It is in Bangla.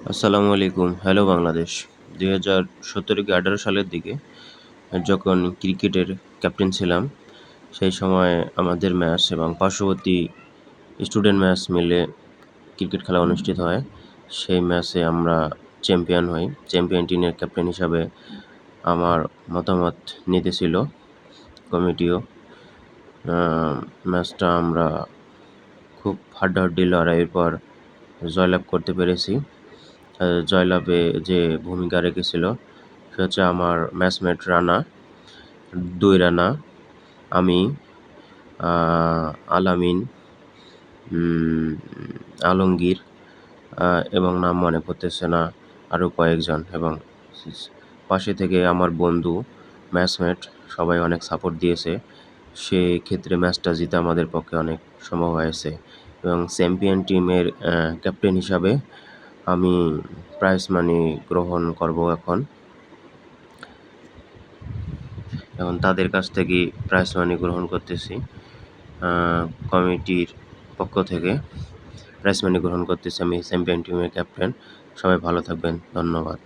আসসালামু আলাইকুম। হ্যালো বাংলাদেশ। ২০১৭ কি ১৮ সালের দিকে যখন ক্রিকেটের ক্যাপ্টেন ছিলাম, সেই সময় আমাদের ম্যাচ এবং পার্শ্ববর্তী স্টুডেন্ট ম্যাচ মিলে ক্রিকেট খেলা অনুষ্ঠিত হয়। সেই ম্যাচে আমরা চ্যাম্পিয়ন হই। চ্যাম্পিয়ন টিমের ক্যাপ্টেন হিসাবে আমার মতামত নিতেছিল কমিটিও। আ ম্যাচটা আমরা খুব হাড্ডাহাড্ডি লড়াইয়ের পর জয়লাভ করতে পেরেছি। জয়লাভে যে ভূমিকা রেখেছিল সে হচ্ছে আমার ম্যাচমেট রানা, ২ রানা, আমি, আ আলামিন, উম আলমগীর আ এবং নাম মনে পড়তেছে না আরও কয়েকজন এবং পাশে থেকে আমার বন্ধু, ম্যাচমেট সবাই অনেক সাপোর্ট দিয়েছে। সেক্ষেত্রে ম্যাচটা জিতা আমাদের পক্ষে অনেক সম্ভব হয়েছে এবং চ্যাম্পিয়ন টিমের ক্যাপ্টেন হিসাবে আমি প্রাইজ মানি গ্রহণ করব এখন। এখন তাদের কাছ থেকেই প্রাইজ মানি গ্রহণ করতেছি। আ কমিটির পক্ষ থেকে প্রাইজ মানি গ্রহণ করতেছি আমি চ্যাম্পিয়ন টিমের ক্যাপ্টেন। সবাই ভালো থাকবেন। ধন্যবাদ।